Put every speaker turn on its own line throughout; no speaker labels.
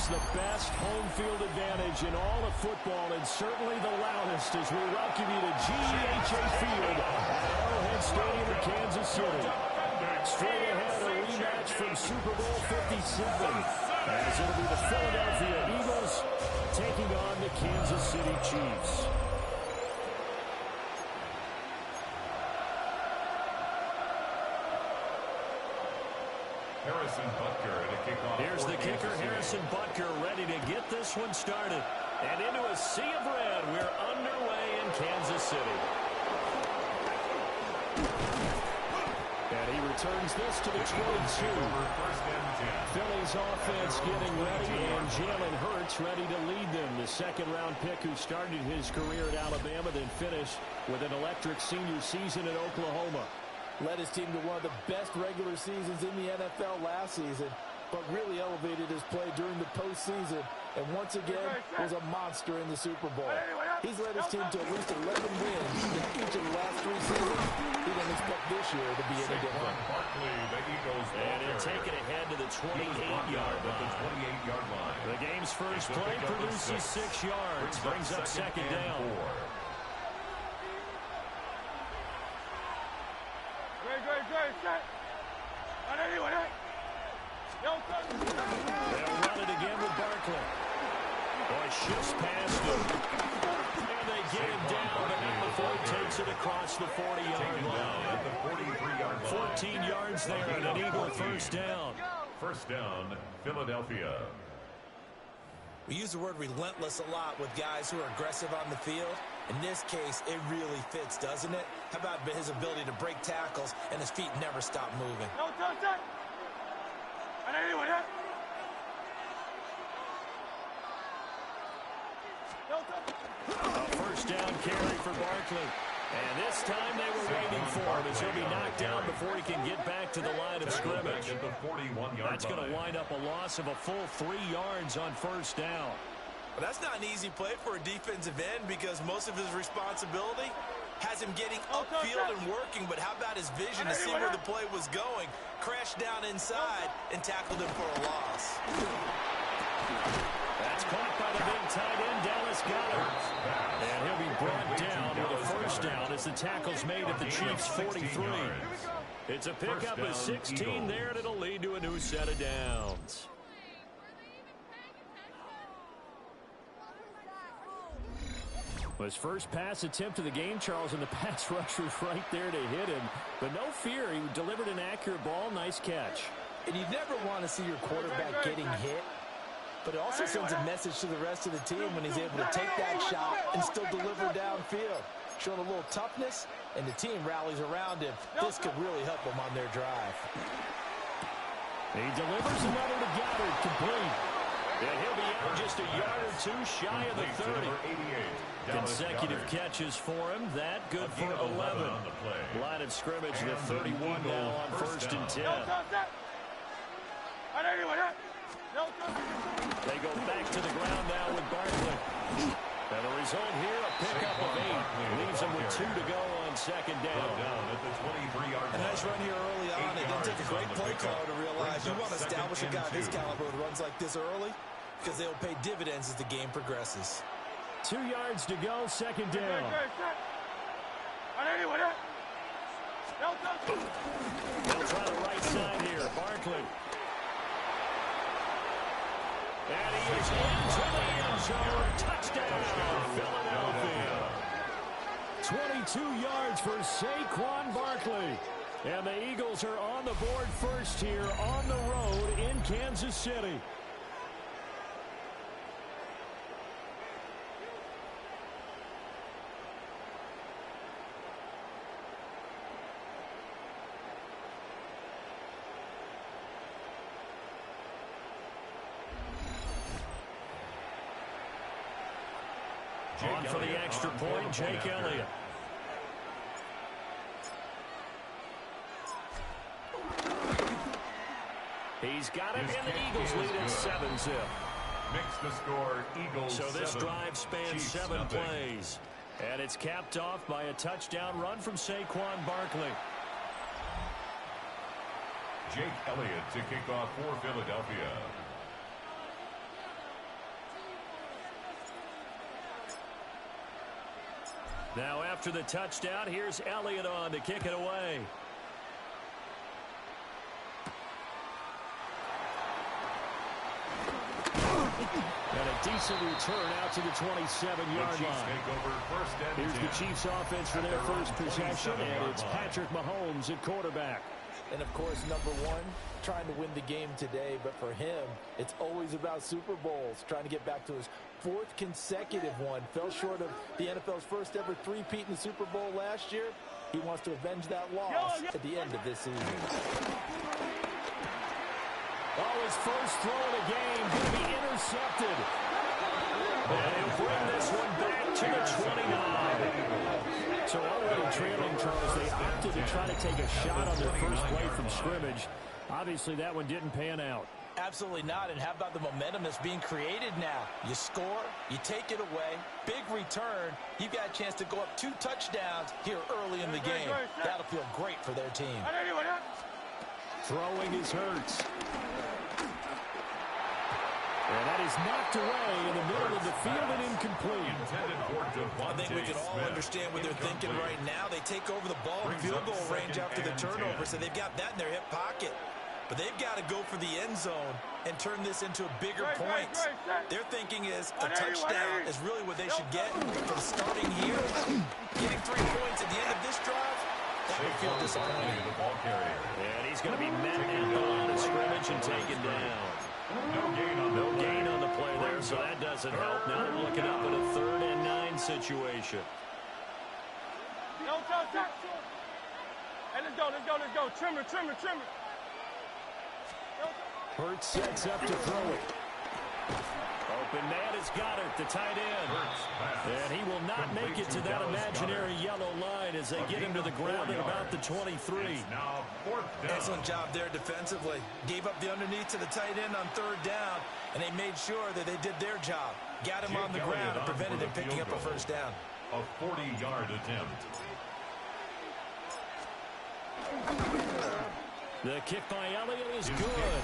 has the best home field advantage in all of football and certainly the loudest as we welcome you to GEHA Field at Arrowhead Stadium in Kansas City. Straight ahead, a rematch from Super Bowl 57 as it'll be the Philadelphia Eagles taking on the Kansas City Chiefs.
Harrison Butker to kick off.
Here's the kicker, Harrison Butker, ready to get this one started. And into a sea of red, we're underway in Kansas City. And he returns this to the 22. Philly's offense getting ready, and Jalen Hurts ready to lead them. The second-round pick who started his career at Alabama, then finished with an electric senior season at Oklahoma.
Led his team to one of the best regular seasons in the NFL last season, but really elevated his play during the postseason, and once again was a monster in the Super Bowl. He's led his team to at least 11 wins in each of the last 3 seasons. He doesn't expect this year to be any different.
And he'll take it ahead to the 28-yard line. The game's first play produces 6 yards, brings up second down. They'll run it again with Barkley. Boy, shifts past him. And they get him down, but not before he takes it across the 40-yard line. 14 yards there, and an Eagle first down.
First down, Philadelphia.
We use the word relentless a lot with guys who are aggressive on the field. In this case, it really fits, doesn't it? How about his ability to break tackles and his feet never stop moving?
A first down carry for Barkley. And this time they were waiting for him as he'll be knocked down before he can get back to the line of scrimmage. That's going to wind up a loss of a full 3 yards on first down.
Well, that's not an easy play for a defensive end because most of his responsibility has him getting upfield and working, but how about his vision to see where the play was going? Crashed down inside and tackled him for a loss.
That's caught by the big tight end, Dallas Goedert. And he'll be brought down with a first down as the tackle's made at the Chiefs' 43. It's a pickup of 16 there, and it'll lead to a new set of downs. His first pass attempt of the game, Charles, and the pass rusher was right there to hit him. But no fear, he delivered an accurate ball. Nice catch.
And you never want to see your quarterback getting hit, but it also sends a message to the rest of the team when he's able to take that shot and still deliver downfield. Showing a little toughness, and the team rallies around him. This could really help them on their drive.
He delivers another to Goedert, complete. And he'll be out just a yard or two shy of the 30. Consecutive catches for him. That good for 11. Line of scrimmage, the 31 now on first and 10. They go back to the ground now with Barkley. And the result here, a pickup of 8. Leaves them with 2 to go on second down.
A nice run here early on. It didn't take a great play caller to realize you want to establish a guy of his caliber with runs like this early because they'll pay dividends as the game progresses.
2 yards to go, second down. They'll try the right side here. Barkley. And he is into the end zone. Touchdown, Philadelphia. 22 yards for Saquon Barkley. And the Eagles are on the board first here on the road in Kansas City. On for the extra point, Jake Elliott. He's got it, and the Eagles lead at 7-zip.
Makes the score Eagles.
So this
7,
drive spans
Chiefs
7
nothing.
plays. And it's capped off by a touchdown run from Saquon Barkley.
Jake Elliott to kick off for Philadelphia.
Now after the touchdown, here's Elliott on to kick it away. And a decent return out to the 27-yard line. Here's the Chiefs offense for their first possession, and it's Patrick Mahomes at quarterback.
And, of course, number one, trying to win the game today. But for him, it's always about Super Bowls, trying to get back to his fourth consecutive one. Fell short of the NFL's first ever three-peat in the Super Bowl last year. He wants to avenge that loss at the end of this season.
Oh, his first throw of the game going to be intercepted. And he'll bring this one back to the 29. So already trailing, Charles, they opted to try to take a shot on their first play from scrimmage. Obviously, that one didn't pan out.
Absolutely not. And how about the momentum that's being created now? You score, you take it away, big return. You've got a chance to go up 2 touchdowns here early in the game. That'll feel great for their team.
Throwing is Hurts. And that is knocked away in the middle of the field and incomplete.
I think we can all understand what they're thinking right now. They take over the ball in field goal range after the turnover, so they've got that in their hip pocket. But they've got to go for the end zone and turn this into bigger points. Their thinking is a touchdown is really what they should get from starting here. Getting 3 points at the end of this drive, that would feel disappointing.
And he's going to be met at the line of scrimmage and taken down. No gain on the play there, so that doesn't help. Now they're looking up at a 3rd and 9 situation.
Hey, let's go. Trimmer.
Hurts sets up to throw it. Open man has got it, the tight end. And he will not make it to that imaginary yellow line as they get him to the ground at about the 23.
Excellent job there defensively. Gave up the underneath to the tight end on 3rd down, and they made sure that they did their job. Got him on the ground and prevented him picking up a first down.
A 40-yard attempt.
The kick by Elliott is good.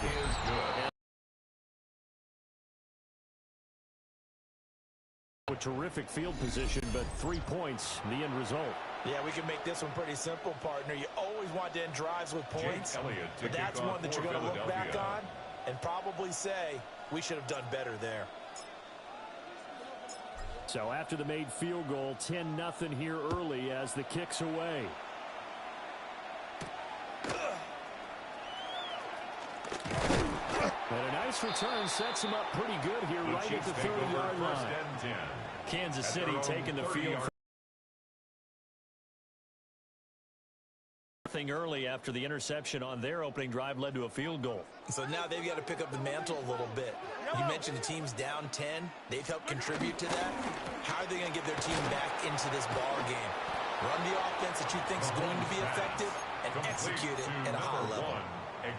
A terrific field position, but 3 points, the end result.
Yeah, we can make this one pretty simple, partner. You always want to end drives with points, but that's one that you're going to look back on and probably say, we should have done better there.
So after the made field goal, 10-0 here early as the kick's away. And a nice return sets him up pretty good here right at the 30-yard line. Kansas City taking the field early after the interception on their opening drive led to a field goal.
So now they've got to pick up the mantle a little bit. You mentioned the team's down 10. They've helped contribute to that. How are they going to get their team back into this ball game? Run the offense that you think is going to be effective and execute it at a high level.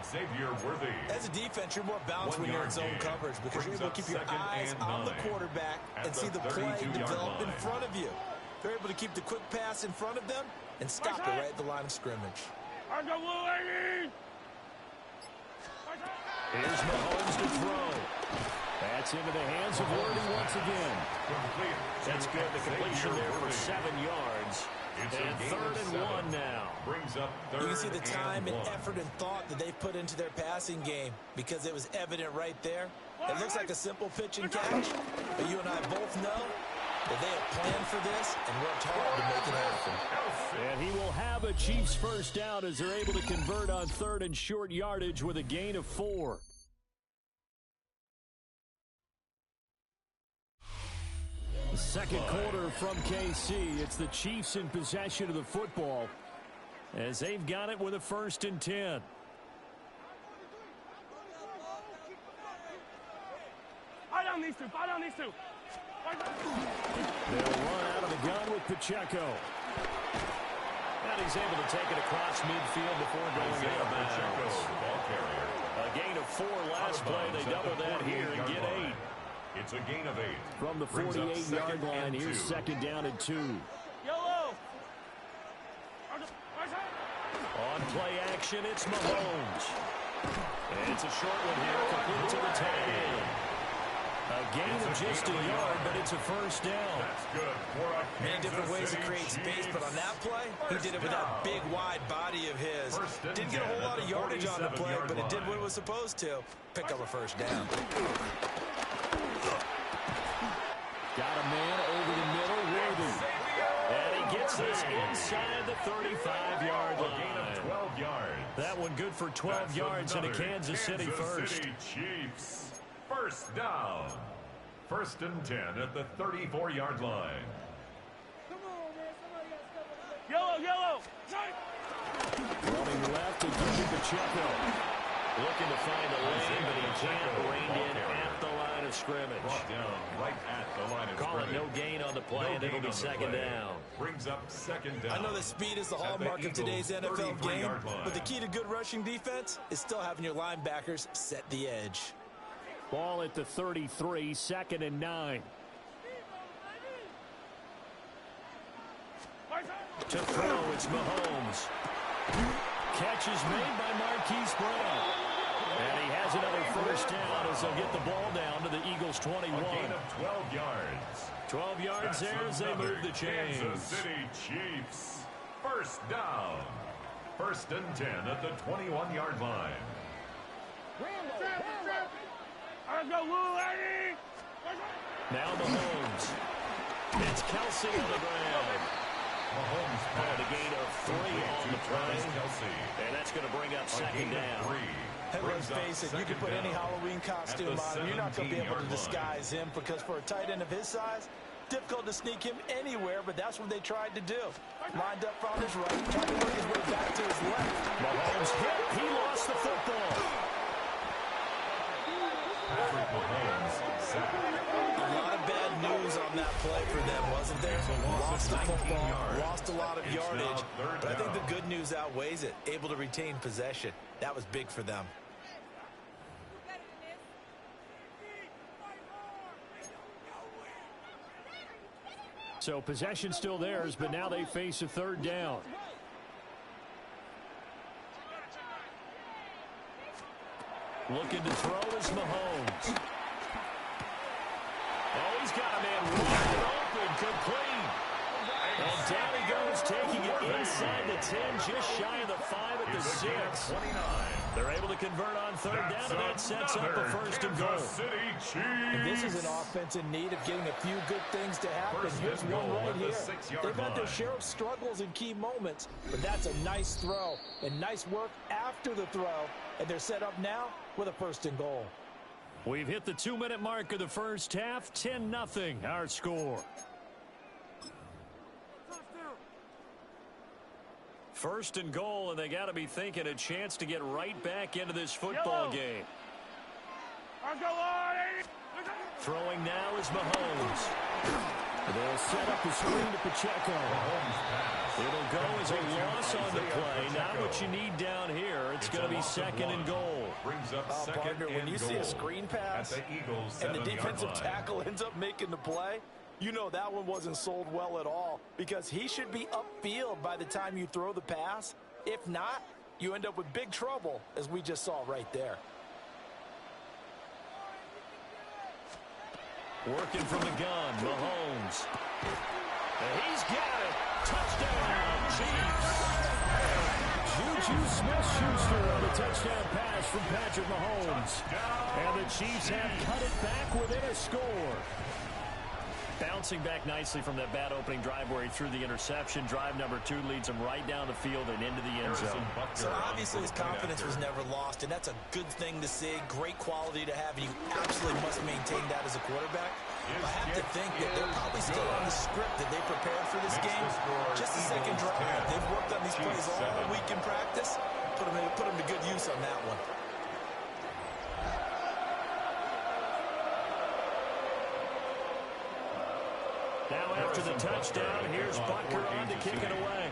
Xavier Worthy.
As a defense, you're more balanced when you're in zone coverage because you're able to keep your eyes on the quarterback and see the play develop in front of you. They're able to keep the quick pass in front of them and stop it right at the line of scrimmage.
Here's Mahomes to throw. That's into the hands of Worthy once again. That's good. The completion there for 7 yards. And 3rd and 1 now.
You can see the time and effort and thought that they've put into their passing game because it was evident right there. It looks like a simple pitch and catch, but you and I both know that they have planned for this and worked hard to make it happen.
And he will have a Chiefs first down as they're able to convert on 3rd and short yardage with a gain of 4. The second quarter from KC. It's the Chiefs in possession of the football as they've got it with a 1st and 10.
Fall down these two.
They'll run out of the gun with Pacheco. And he's able to take it across midfield before going out of bounds. A gain of 4 last play. They double that here and get 8.
It's a gain of 8.
From the 48-yard line, here's 2nd down and 2.
Yellow.
On play action, it's Mahomes. And it's a short one here, complete to the 10. A gain of just a yard, but it's a first down.
That's good for a
Many different
Kansas
ways to
City
create space, but on that play, he did it with
down.
that big, wide body of his.
First and
Didn't get a
10
whole lot
at
of
the
yardage on the play,
47-yard
but it did what it
line.
was supposed to. Pick up a first down.
Got a man over the middle, Worthy. And he gets this inside the 35-yard
A gain
line.
of 12 yards.
That one good for 12
That's
yards and a
another
Kansas City first.
City Chiefs. First down. First and 10 at the 34-yard line.
Yellow, yellow.
Running left and Pacheco. Looking to find a lane, but he can't. Reined in at the line of scrimmage.
Brought down right at the line of
Call it
scrimmage.
no gain on the play,
No
and it'll
gain
be
on the
second
play.
down.
Brings up second down.
I know that speed is the
At the
hallmark of today's
Eagles'
NFL game,
33-yard line.
but the key to good rushing defense is still having your linebackers set the edge.
Ball at the 33, second and 9. To throw, it's Mahomes. Catch is made by Marquise Brown. And he has another first down as they'll get the ball down to the Eagles' 21.
A gain of 12 yards.
12 yards
That's
there as they
another
move the chains.
Kansas City Chiefs. First down. First and 10 at the 21-yard line.
Let's go, Lou, Eddie.
Now Mahomes. It's Kelsey on the ground.
Mahomes
And a gain of 3 on the
Travis
play.
Kelce.
And that's going to bring up
A
second
gain of
down.
3.
And let's
Brings up
face it, you can
second
put any
down.
Halloween costume
At the
on him. You're not going to be able to
17-yard line.
disguise him because for a tight end of his size, difficult to sneak him anywhere, but that's what they tried to do. Lined up on his right, tried to work his way back to his left.
Mahomes hit. He lost the football.
Patrick Mahomes sacked.
A lot of bad news on that play for them, wasn't there?
It's a loss of
Lost the
19
football,
yards.
lost a lot of
It's now
yardage,
third
but I think
down.
the good news outweighs it. Able to retain possession. That was big for them.
So possession still theirs, but now they face a third down. Looking to throw is Mahomes. Oh, he's got a man wide open, complete. And down he goes, taking it inside the 10, just shy of the 5 at the 6.
29.
They're able to convert on third down, and that sets up a first and goal.
Kansas City Chiefs.
And this is an offense in need of getting a few good things to happen.
First
Here's
and
one
goal
right
at the
here.
6-yard
They've had their
line.
share of struggles in key moments, but that's a nice throw and nice work after the throw. And they're set up now with a first and goal.
We've hit the 2-minute mark of the first half, 10-0 our score. First and goal, and they got to be thinking a chance to get right back into this football
Yellow.
game.
Let's go, Eddie.
Throwing now is Mahomes. They'll set up the screen to Pacheco. It'll go as a loss on the play. Not what you need down here. It's going to be second and goal.
Brings up
Oh,
second
partner, when
and
you see
goal
a screen pass
at the Eagles'
and the
7-yard
defensive
line.
tackle ends up making the play, you know that one wasn't sold well at all because he should be upfield by the time you throw the pass. If not, you end up with big trouble, as we just saw right there.
Working from the gun, Mahomes. And he's got it. Touchdown, Chiefs. Juju Smith-Schuster on the touchdown pass from Patrick Mahomes. And the Chiefs have cut it back within a score. Bouncing back nicely from that bad opening drive where he threw the interception. Drive number 2 leads him right down the field and into the end zone.
So obviously his confidence was never lost, and that's a good thing to see. Great quality to have, and you absolutely must maintain that as a quarterback. I have to think that they're probably still on the script that they prepared for this game. Just a second drive. They've worked on these plays all week in practice. Put them to good use on that one.
Now after the touchdown, here's Butker on to kick it away.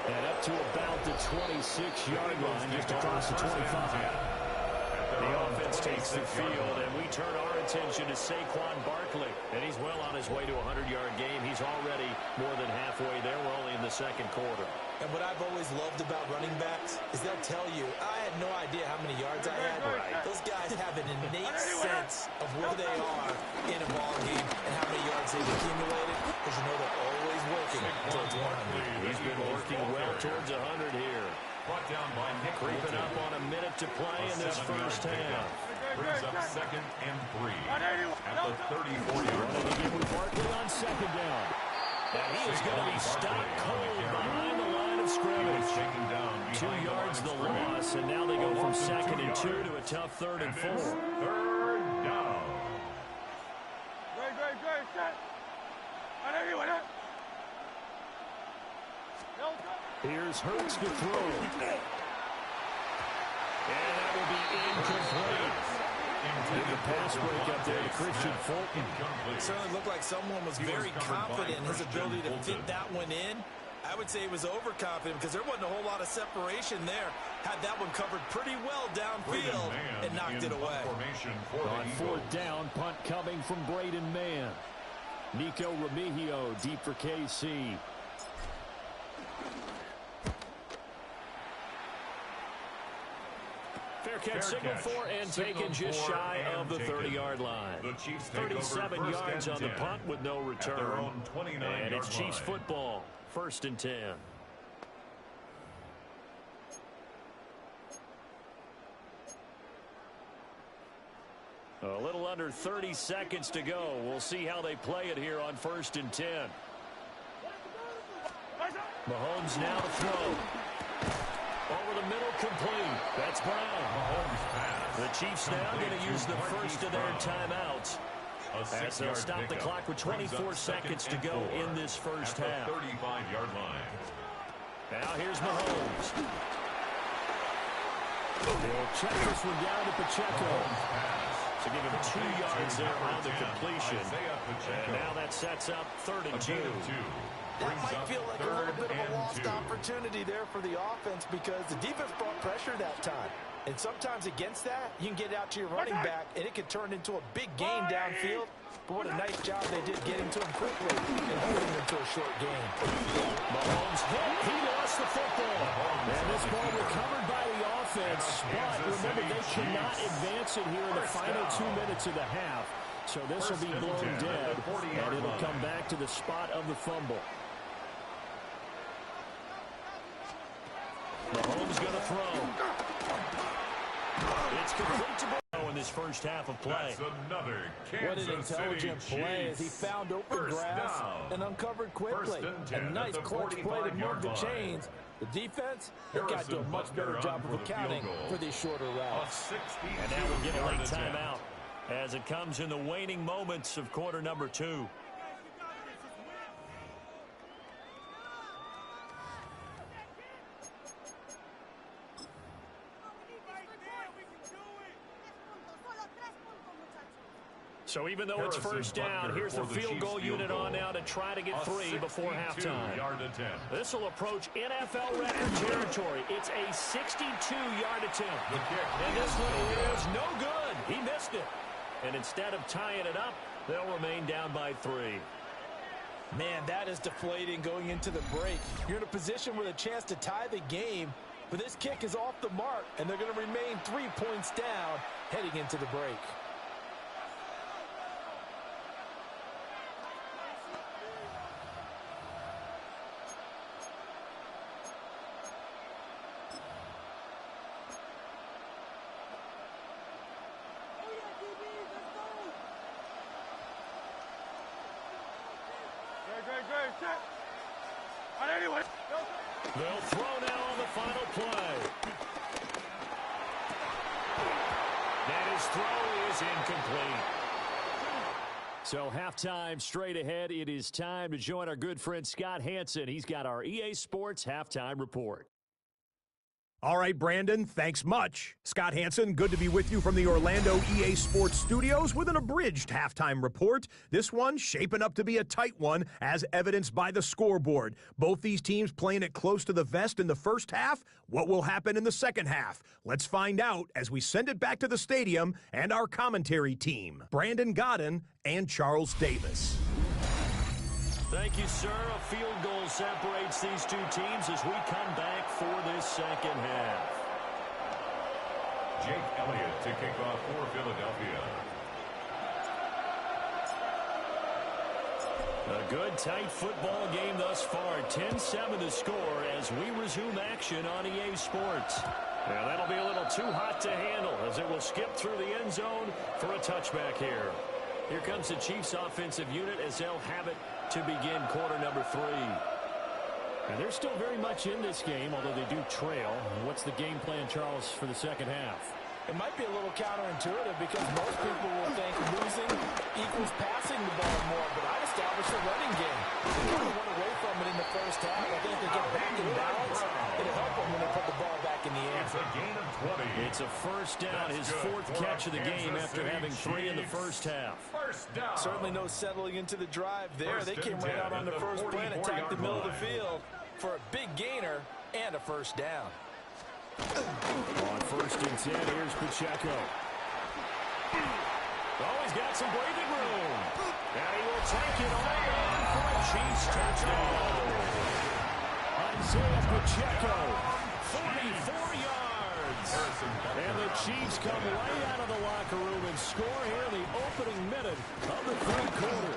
And up to about the 26-yard line, just across the 25.
At
The offense takes the field, and we turn our attention to Saquon Barkley. And he's well on his way to a 100-yard game. He's already more than halfway there. We're only in the second quarter.
And what I've always loved about running backs is they'll tell you, I had no idea how many yards I had. Right. Those guys have an innate sense of where they are in a ball game and how many yards they've accumulated, because you know they're always working towards 100.
He's been working well towards 100 here.
Brought down by Nick
Creeping up on a minute to play in this first half.
Brings up 2nd and 3 at the 34-yard line.
Again with Barkley on 2nd down. And he is going to be stopped cold behind the line of scrimmage. 2 yards the loss, and now they go from 2nd and 2 to a tough 3rd and 4.
3rd down.
Great, set.
Here's Hurts to throw. And that will be incomplete. The pass break up there to Christian Fulton.
It certainly looked like someone was very confident in his ability to fit that one in. I would say he was overconfident because there wasn't a whole lot of separation there. Had that one covered pretty well downfield and knocked it away.
On 4th down, punt coming from Braden Mann. Nico Remigio deep for KC. Fair catch signal for and taken just shy of the 30-yard line. 37 yards on the punt with no return. And it's Chiefs football, 1st and 10. A little under 30 seconds to go. We'll see how they play it here on 1st and 10. Mahomes now to throw. Over the middle, complete. That's Brown. The Chiefs now going to use the first of their timeouts as they'll stop the clock with 24 seconds to go in this first half.
35-yard line.
Now here's Mahomes. They'll check this one down to Pacheco. To give him 2 yards there on the completion. And now that sets up 3rd and 2.
That might feel like a little bit of a lost opportunity there for the offense because the defense brought pressure that time. And sometimes against that, you can get out to your running back, and it can turn into a big gain downfield. But what a nice job they did getting to him quickly and holding him to a short gain.
Mahomes hit. He lost the football. And this ball recovered by the offense. But remember, they cannot advance it here in the final 2 minutes of the half. So this will be blown dead, and it'll come back to the spot of the fumble. Mahomes going to throw. It's complete to Burrow in this first half of play.
What an intelligent play as he found open grass and uncovered quickly. A nice clutch play to move the chains. The defense, they got to do a much better job of accounting for these shorter routes.
And now we'll get a late timeout as it comes in the waning moments of quarter number 2. So even though it's first down, here's the field goal unit on now to try to get 3 before halftime. This will approach NFL record territory. It's a 62-yard attempt. And this one is no good. He missed it. And instead of tying it up, they'll remain down by 3.
Man, that is deflating going into the break. You're in a position with a chance to tie the game, but this kick is off the mark, and they're going to remain 3 points down heading into the break.
They'll throw now on the final play. And his throw is incomplete. So halftime straight ahead. It is time to join our good friend Scott Hanson. He's got our EA Sports Halftime Report.
All right, Brandon, thanks much. Scott Hansen, good to be with you from the Orlando EA Sports Studios with an abridged halftime report. This one shaping up to be a tight one, as evidenced by the scoreboard. Both these teams playing it close to the vest in the first half. What will happen in the second half? Let's find out as we send it back to the stadium and our commentary team, Brandon Godden and Charles Davis.
Thank you, sir. A field goal separates these two teams as we come back for this second half.
Jake Elliott to kick off for Philadelphia.
A good, tight football game thus far. 10-7 to score as we resume action on EA Sports. Now, that'll be a little too hot to handle as it will skip through the end zone for a touchback here. Here comes the Chiefs offensive unit as they'll have it to begin quarter number 3. And they're still very much in this game, although they do trail. What's the game plan, Charles, for the second half?
It might be a little counterintuitive because most people will think losing equals passing the ball more, but I established a running game. They kind of went away from it in the first half. I think they get back in balance. It'll help them when they put the ball back in the air.
It's a gain of 20.
It's a first down, his fourth catch of the game after having 3 in the first half.
First down.
Certainly no settling into the drive there. They came right out on the first play and attacked the middle of the field for a big gainer and a first down.
On first and 10, here's Pacheco. Oh, he's got some breathing room. And he will take it all in for a Chiefs touchdown. Isaiah Pacheco, 44 yards. And the Chiefs come right out of the locker room and score here in the opening minute of the third quarter.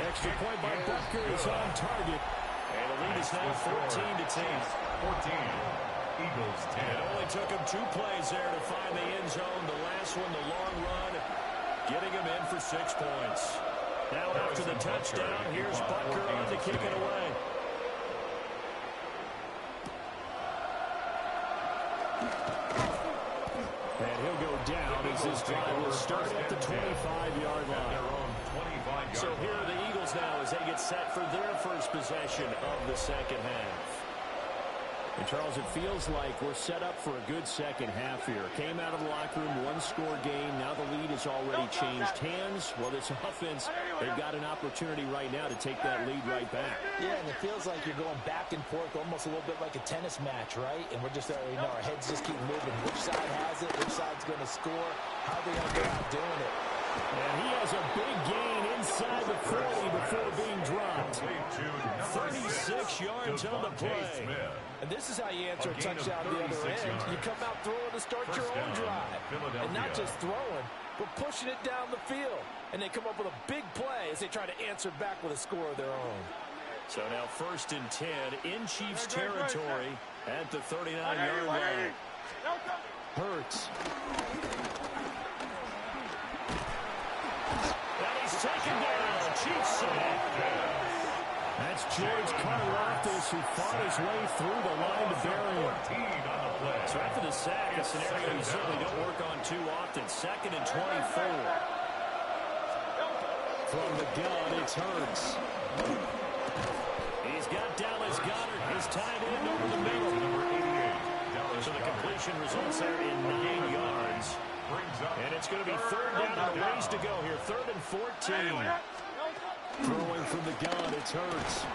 Extra point by Butker is on target. And the lead is now 14-10.
14. Eagles 10.
It only took him 2 plays there to find the end zone. The last one, the long run, getting him in for 6 points. Now after the touchdown, here's Butker on to kick it away. And he'll go down as this drive will start at the 25-yard line. So here are the Eagles now as they get set for their first possession of the second half. And Charles, it feels like we're set up for a good second half here. Came out of the locker room, 1-score game. Now the lead has already changed hands. Well, this offense, they've got an opportunity right now to take that lead right back.
Yeah, and it feels like you're going back and forth, almost a little bit like a tennis match, right? And we're just, our heads just keep moving. Which side has it? Which side's going to score? How are they going to go out doing it?
And he has a big gain inside the 40 before being dropped. 36 yards on the play.
And this is how you answer a touchdown on the other end. You come out throwing to start your own drive. And not just throwing, but pushing it down the field. And they come up with a big play as they try to answer back with a score of their own.
So now first and 10 in Chiefs territory at the 39-yard line. Hurts. And he's taken down. Chiefs sack. That's George Karlaftis who fought his way through the line to bury him. So after the sack, a scenario you certainly don't work on too often. 2nd and 24. From the gun, it's Hurts. He's got Dallas Goedert, his tight end over the middle. So the completion results there in 9 yards. And it's going to be 3rd down and a ways to go here. 3rd and 14. Throwing from the gun, it's Hurts.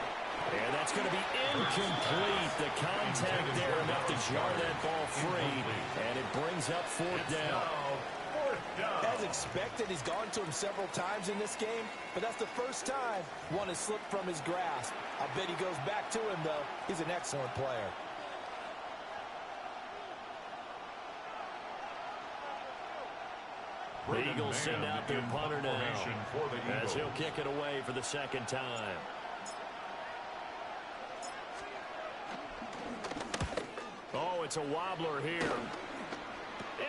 And that's going to be incomplete. The contact there enough to jar that ball free. And it brings up 4th down.
As expected, he's gone to him several times in this game, but that's the first time one has slipped from his grasp. I bet he goes back to him, though. He's an excellent player.
The Eagles send out their punter now as he'll kick it away for the second time. Oh, it's a wobbler here.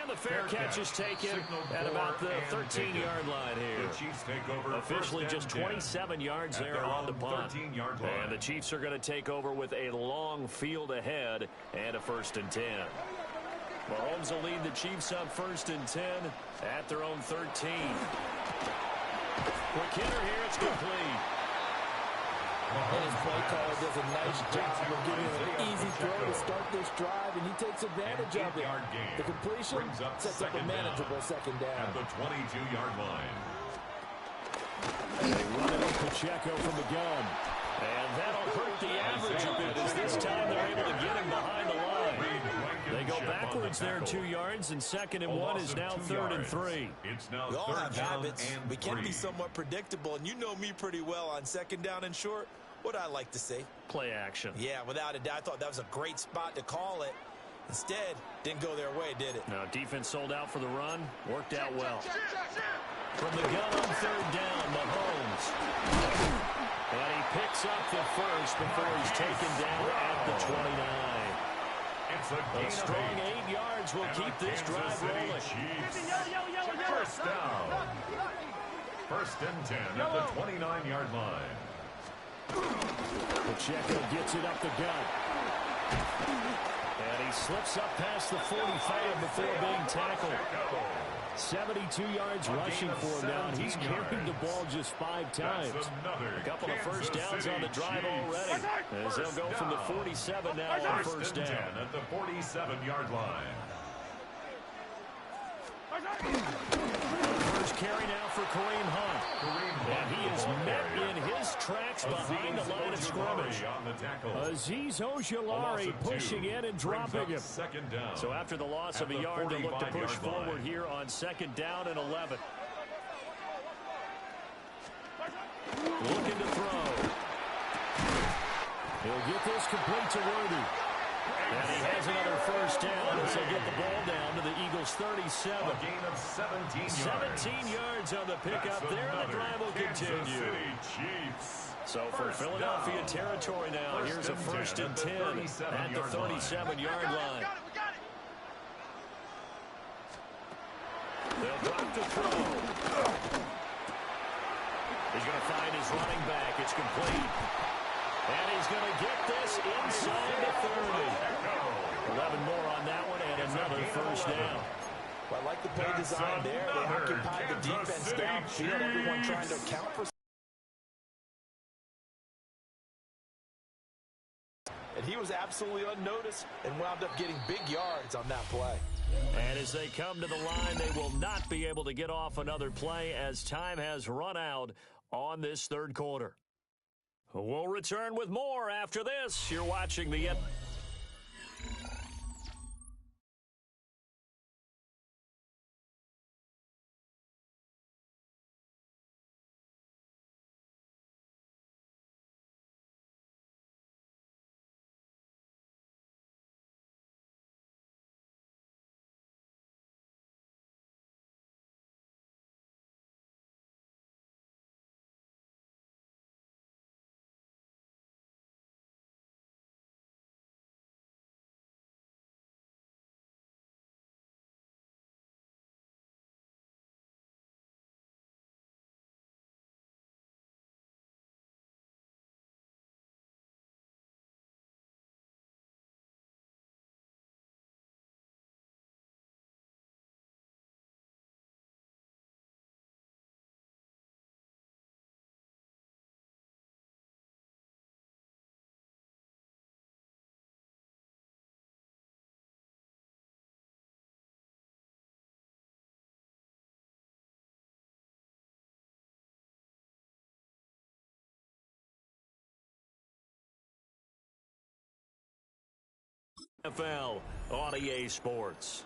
And the fair catch is taken at about the 13-yard line here. Officially just 27 yards there on the punt. And the Chiefs are going to take over with a long field ahead and a 1st and 10. Mahomes will lead the Chiefs on 1st and 10 at their own 13. Quick hitter here, it's complete.
And as play caller does a nice job of giving him an easy throw to start this drive, and he takes advantage of it. The completion sets up a manageable second down.
At the 22-yard line.
They run it in Pacheco from the gun. And that'll hurt the average a bit as this time they're able to get him behind the line. They go backwards there 2 yards, and 2nd and 1 is now 3rd and 3.
It's now
We all have
3rd down
habits.
and
We can
3.
be somewhat predictable, and you know me pretty well on 2nd down and short. What I like to say?
Play action.
Yeah, without a doubt. I thought that was a great spot to call it. Instead, didn't go their way, did it?
Now, defense sold out for the run. Worked out well. From the gun on 3rd down, Mahomes. And he picks up the first before he's taken down at the 29.
It's a
A strong 8 yards will keep this drive rolling.
First down. 1st and 10 at the 29-yard line.
Pacheco gets it up the gut. And he slips up past the 45 before being tackled. 72 yards rushing for him now, and he's carried the ball just 5 times. A couple of first downs on the drive already, as they'll go from the 47 now on first down.
At the 47-yard line.
First carry now for Kareem Hunt. And he is met in his tracks behind the line of scrimmage. Azeez Ojulari pushing in and dropping him. So after the loss of a yard, they look to push forward here on 2nd down and 11. Looking to throw. He'll get this complete to Worthy. And he has another first down as they get the ball down to the Eagles' 37.
A gain of 17 yards.
17 yards on the pickup there, and the drive will continue. So for Philadelphia territory now, here's a 1st and 10 at the 37-yard line. They'll drop the throw. He's going to find his running back. It's complete. And he's going to get this inside the 30. 11 more on that one, and another first down.
Well, I like the play design there. They occupied the defense downfield. Everyone trying to account for. And he was absolutely unnoticed and wound up getting big yards on that play.
And as they come to the line, they will not be able to get off another play as time has run out on this 3rd quarter. We'll return with more after this. You're watching the NFL on EA Sports.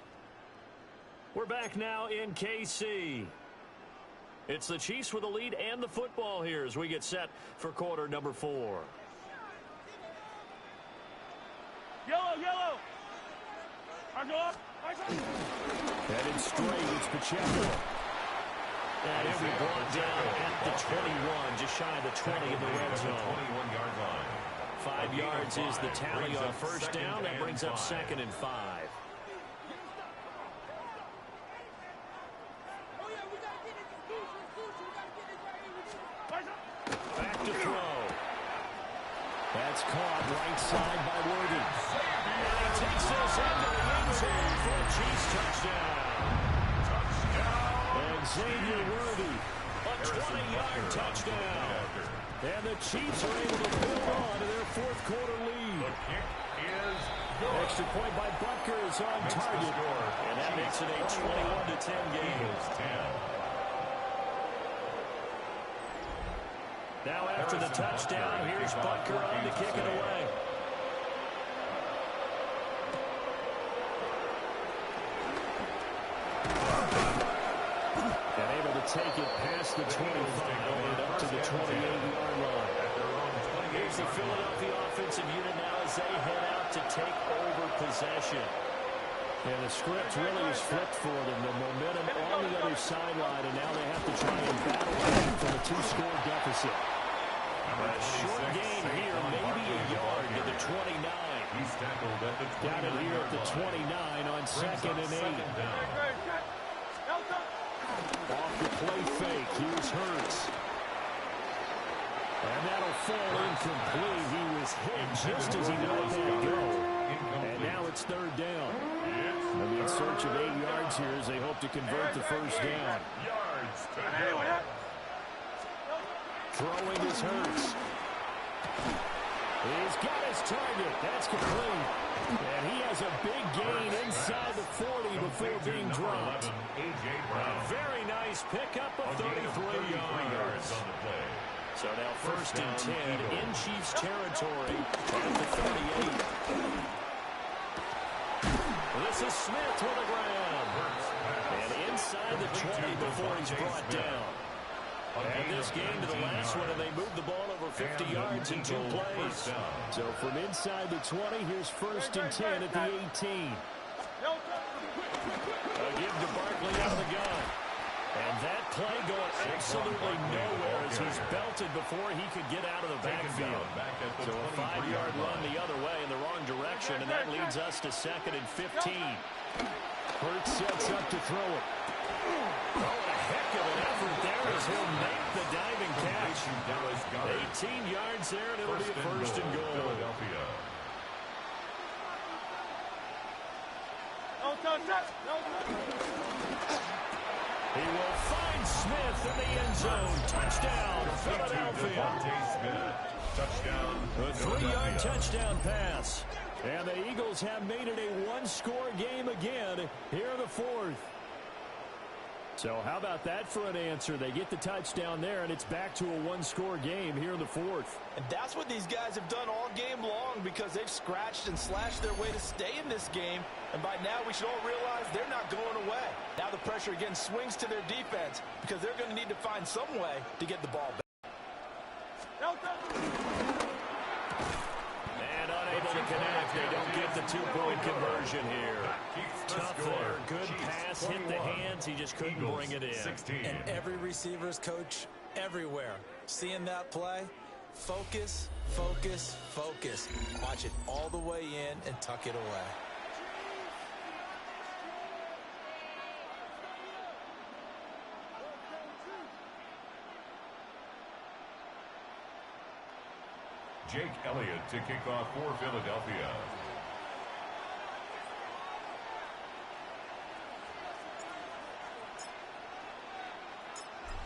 We're back now in KC. It's the Chiefs with the lead and the football here as we get set for quarter number 4.
Yellow. I go up.
Headed straight, it's Pacheco. And he'll be brought down at the 21, just shy of the 20 in the red zone.
21-yard line.
5 yards is the tally on first down. That brings up 2nd and 5. Back to throw. That's caught right side by Worthy. And he takes this into the end zone for a Chiefs touchdown. And Xavier Worthy, a 20-yard touchdown. And the Chiefs are able to hold on to their fourth quarter lead.
The kick is good.
Extra point by Butker is on target.
And that makes it a 21-10 game.
Eagles 10.
Now after the touchdown, here's Butker on to kick it away. And able to take it past the 25 and up to the 28-yard line. Here's the Philadelphia offensive unit now as they head out to take over possession. And the script really is flipped for them. The momentum on the other sideline, and now they have to try and battle back from a 2-score deficit. A short gain here, maybe a yard to the 29.
He's tackled at the 29.
Got it here at the 29 on second and 8. Off the play fake, here's Hurts. And that'll fall incomplete. He was hit just as he let that go. And now it's third down. They'll be in search of 8 yards here as they hope to convert the first down.
Yards to go.
Throwing his Hurts. He's got his target. That's complete. And he has a big gain inside the 40 before being dropped.
A.J. Brown.
Very nice pickup of 33 yards.
On the play.
So now first and 10 in Chiefs territory at the 38. This is Smith with the ground. And inside the 20 before he's brought down. And this game to the last one, and they moved the ball over 50 yards in 2 plays. So from inside the 20, here's first and 10 at the 18. A give to Barkley out of the gun. And that play going absolutely nowhere as he's belted before he could get out of the backfield. So a 5-yard run the other way in the wrong direction, and that leads us to second and 15. Hurts sets up to throw it. Oh, a heck of an effort there as he'll make the diving catch. 18 yards there, and it'll be a first and goal.
Philadelphia.
He will find Smith in the end zone. Touchdown, Philadelphia.
Smith. Touchdown.
A 3-yard touchdown pass. And the Eagles have made it a 1-score game again here in the fourth. So how about that for an answer? They get the touchdown there, and it's back to a 1-score game here in the fourth.
And that's what these guys have done all game long because they've scratched and slashed their way to stay in this game. And by now, we should all realize they're not going away. Now the pressure again swings to their defense because they're going to need to find some way to get the ball back.
And unable to connect. They don't get the 2-point conversion here. Tough there. Good pass, hit the hands. He just couldn't bring it in.
16.
And every receiver's coach everywhere. Seeing that play, focus, focus, focus. Watch it all the way in and tuck it away.
Jake Elliott to kick off for Philadelphia.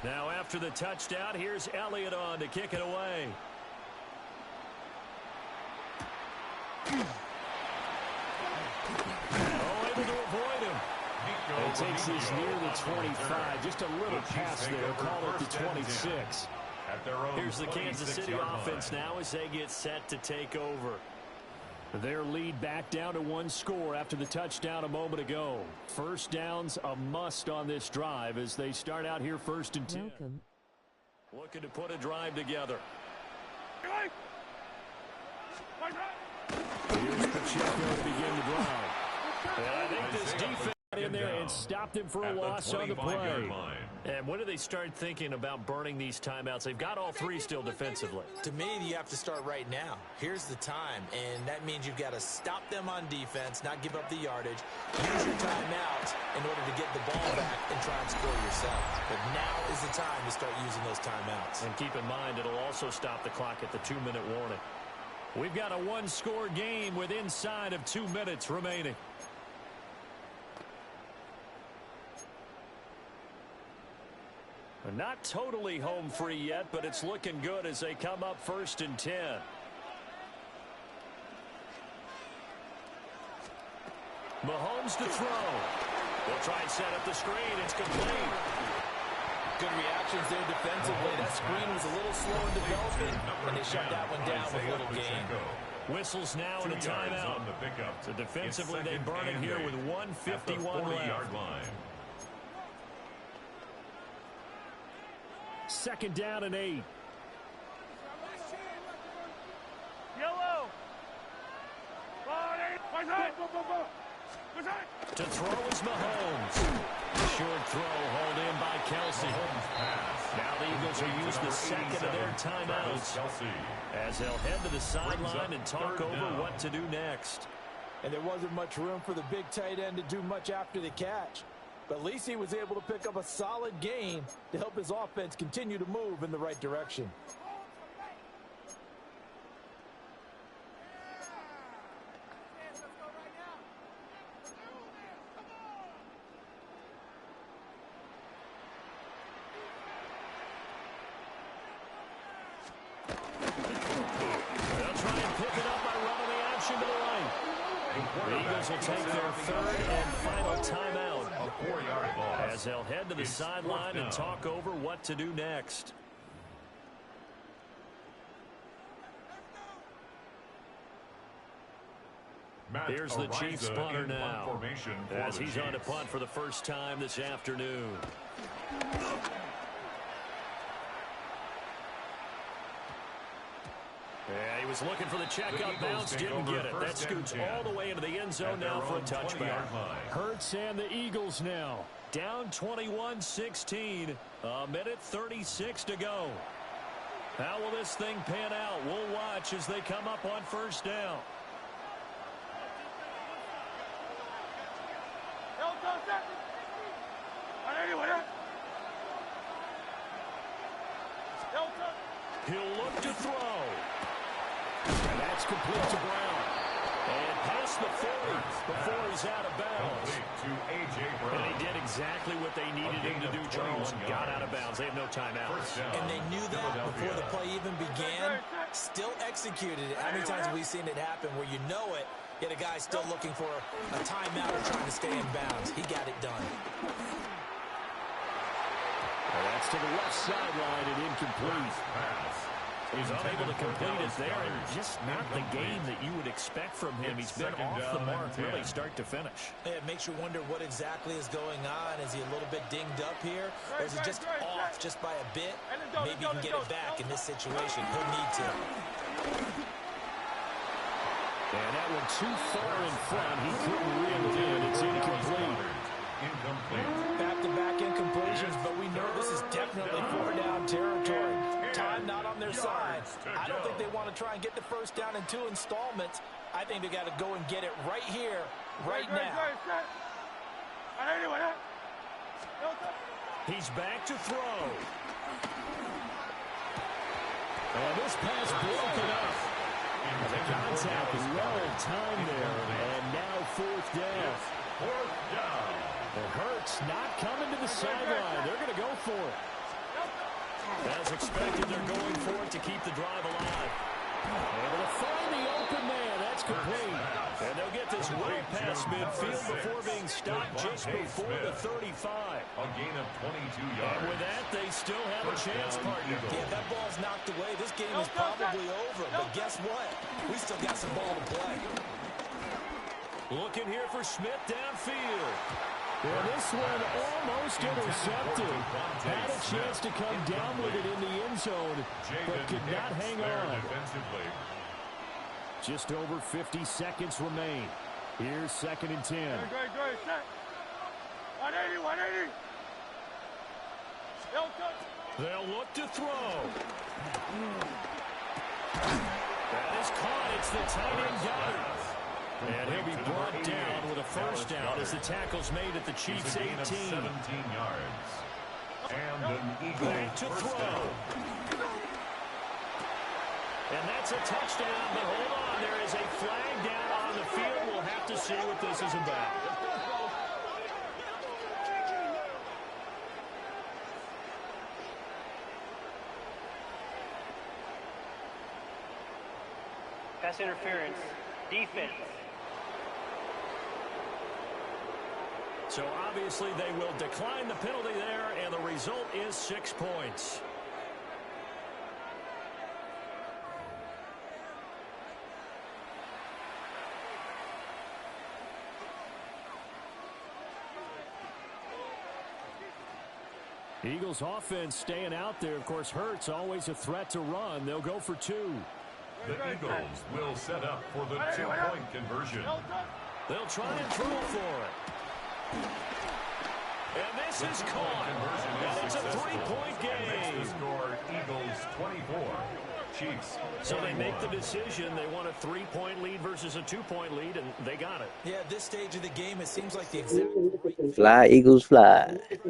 Now after the touchdown, here's Elliott on to kick it away. Oh, able to avoid him. It takes this near the 25. Just a little pass there. Call it the 26. Here's the Kansas City offense now as they get set to take over. Their lead back down to 1 score after the touchdown a moment ago. First down's a must on this drive as they start out here first and 10.
Welcome.
Looking to put a drive together. Here's Pacheco to begin the drive. And I think this defense in there and stopped him for a loss on the play. And when do they start thinking about burning these timeouts? They've got all 3 still defensively.
To me, you have to start right now. Here's the time, and that means you've got to stop them on defense, not give up the yardage. Use your timeouts in order to get the ball back and try and score yourself. But now is the time to start using those timeouts.
And keep in mind, it'll also stop the clock at the 2-minute warning. We've got a 1-score game with inside of 2 minutes remaining. Not totally home free yet, but it's looking good as they come up 1st and 10. Mahomes to throw. They'll try and set up the screen. It's complete.
Good reactions there defensively. That screen was a little slow in developing, and they shut that one down with a little gain.
Whistles now and a timeout. So defensively, they burn it here with 1:51 left. 2nd down and 8.
Yellow.
To throw is Mahomes. Short throw hauled in by Kelsey. Now the Eagles will use the second of their timeouts as they'll head to the sideline and talk over what to do next.
And there wasn't much room for the big tight end to do much after the catch. But at least he was able to pick up a solid gain to help his offense continue to move in the right direction.
The Eagles will take their 3rd and final timeout as they'll head to the sideline and talk over what to do next. Here's the Chiefs punter now as he's on to punt for the first time this afternoon. Yeah, he was looking for the checkup bounce, didn't get it. That scoots all the way into the end zone now for a touchback. Hurts and the Eagles now down 21-16. A minute 36 to go. How will this thing pan out? We'll watch as they come up on 1st down. He'll look to throw. And that's complete to Brown. And past the 40 before he's out of bounds. And he did exactly what they needed him to do, Charles. Got out of bounds. They have no timeouts.
And they knew that before the play even began. Still executed it. How many times have we seen it happen where you know it, yet a guy's still looking for a timeout or trying to stay in bounds? He got it done.
Well, that's to the left sideline and incomplete. He's unable to complete it there, and just not the game that you would expect from him. He's been off the mark really start to finish.
It makes you wonder what exactly is going on. Is he a little bit dinged up here, or is he just off just by a bit? Maybe he can get it back in this situation. He'll need to.
And that one too far in front. He couldn't reel it in. It's incomplete.
Back-to-back incompletions, but we know this is definitely 4-down territory. Time not on their side. I don't think they want to try and get the 1st down in 2 installments. I think they got to go and get it right here, right now.
He's back to throw. And this pass broken up. The contact is well timed there, and now 4th down.
4th down.
It hurts not coming to the sideline. They're going to go for it. As expected, they're going for it to keep the drive alive. Able to find the open man. That's complete. And they'll get this well past midfield before being stopped just before the 35.
A gain of 22 yards.
And with that, they still have a chance, partner.
Yeah, that ball's knocked away. This game is probably over. But guess what? We still got some ball to play.
Looking here for Smith downfield. And this one almost intercepted. Had a chance to come down with it in the end zone, but could not hang on. Just over 50 seconds remain. Here's 2nd and 10.
180.
They'll look to throw. That is caught. It's the tight end Goddard. And he'll be brought down with a 1st down as the tackle's made at the Chiefs' 18.
17 yards. And an Eagle
back to throw. And that's a touchdown, but hold on. There is a flag down on the field. We'll have to see what this is about.
Pass interference. Defense.
So obviously they will decline the penalty there, and the result is 6 points. Eagles offense staying out there. Of course, Hurts always a threat to run. They'll go for 2.
The Eagles will set up for the 2-point conversion.
They'll try and throw for it. And this is caught. And it's a 3-point game.
Makes the score Eagles 24, Chiefs 21.
So they make the decision. They want a 3-point lead versus a 2-point lead, and they got it.
Yeah, at this stage of the game, it seems like the exact right
Fly, Eagles, fly.
defense,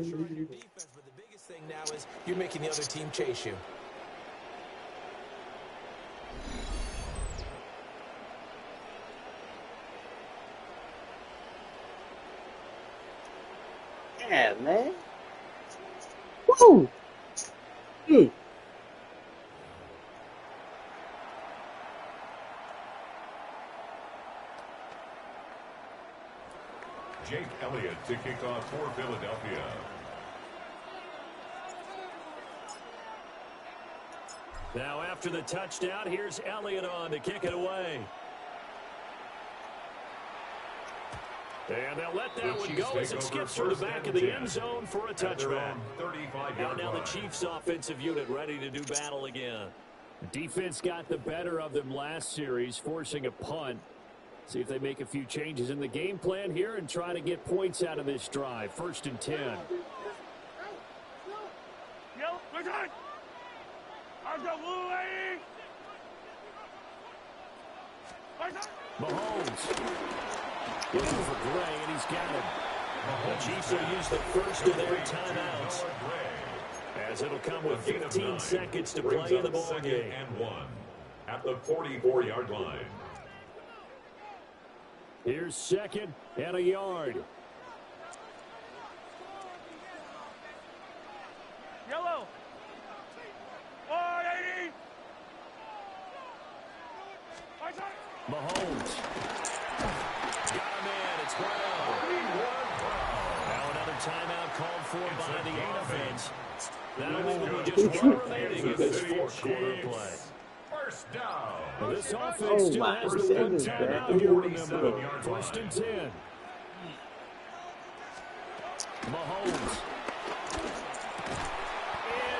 but the biggest thing now is you're making the other team chase you.
Yeah, man. Woo!
Jake Elliott to kick off for Philadelphia.
Now after the touchdown, here's Elliott on to kick it away. And they'll let that one go as it skips through the back of the end zone for a touchback.
35-yard
Now the
line.
Chiefs offensive unit ready to do battle again.
Defense got the better of them last series, forcing a punt. See if they make a few changes in the game plan here and try to get points out of this drive. 1st and 10.
Yo, good time. I've got blue lady.
Mahomes looking for Gray, and he's got him. The Chiefs will use the first of their timeouts, as it'll come with 15 seconds to play in the ball game.
And 1 at the 44-yard line.
Here's 2nd and a yard.
Yellow. 180.
Mahomes. Got a man. It's Brown. Now another timeout called for by the offense. That'll leave them with just 1 remaining in this fourth-quarter play.
First down.
This offense still has the one timeout here, remember. 1st and 10.
Mahomes.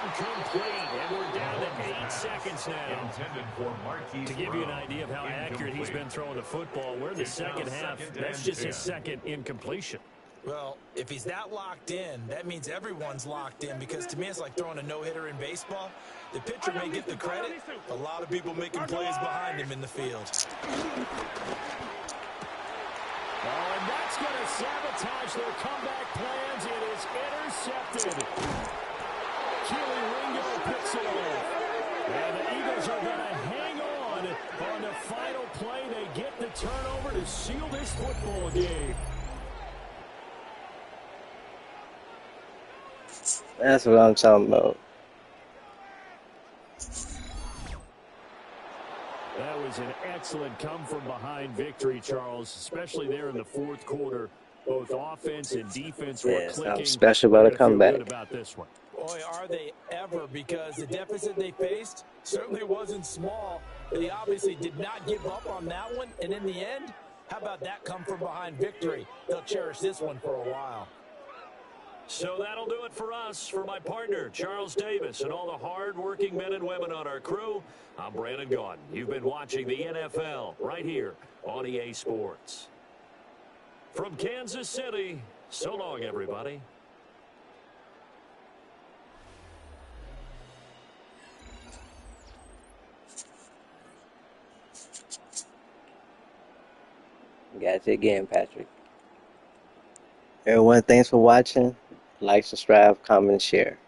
Incomplete. And we're down to 8 seconds now.
Intended for Marquise
To give you an
Brown.
idea of how accurate he's been throwing the football, we're in the
It's now
second half.
2nd
That's
and
just
10.
his second incompletion.
Well, if he's that locked in, that means everyone's locked in, because to me it's like throwing a no-hitter in baseball. The pitcher may get the credit. A lot of people making plays behind him in the field.
Oh, and that's going to sabotage their comeback plans. It is intercepted. Keely Ringo picks it off. And the Eagles are going to hang on the final play. They get the turnover to seal this football game.
That's what I'm talking about.
That was an excellent come-from-behind victory, Charles, especially there in the fourth quarter. Both offense and defense were
Yeah,
clicking.
something special about a
They're gonna feel
comeback.
good about this one.
Boy, are they ever, because the deficit they faced certainly wasn't small. They obviously did not give up on that one, and in the end, how about that come-from-behind victory? They'll cherish this one for a while.
So that'll do it for us. For my partner, Charles Davis, and all the hard-working men and women on our crew, I'm Brandon Gaudin. You've been watching the NFL right here on EA Sports. From Kansas City, so long, everybody.
Got you again, Patrick. Everyone, thanks for watching. Like, subscribe, comment, and share.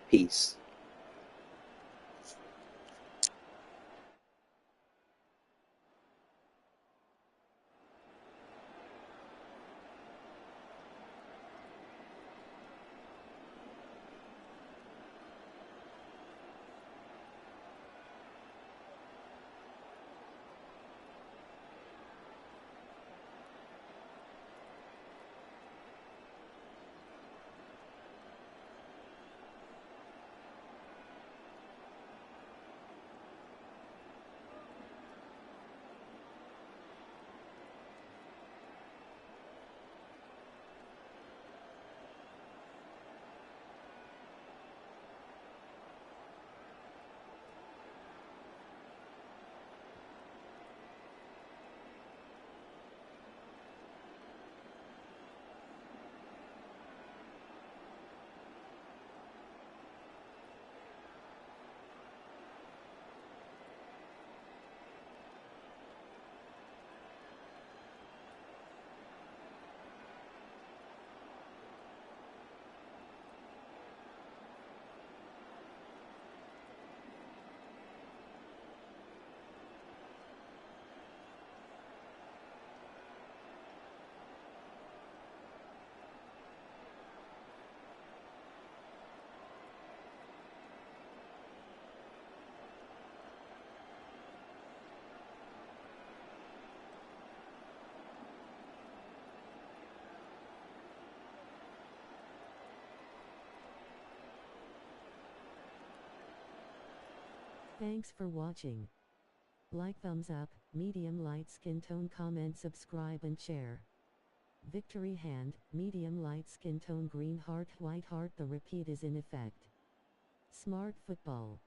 Peace.
Thanks for watching. Like, thumbs up, medium light skin tone, comment, subscribe and share. Victory hand, medium light skin tone, green heart, white heart, the repeat is in effect. Smart football.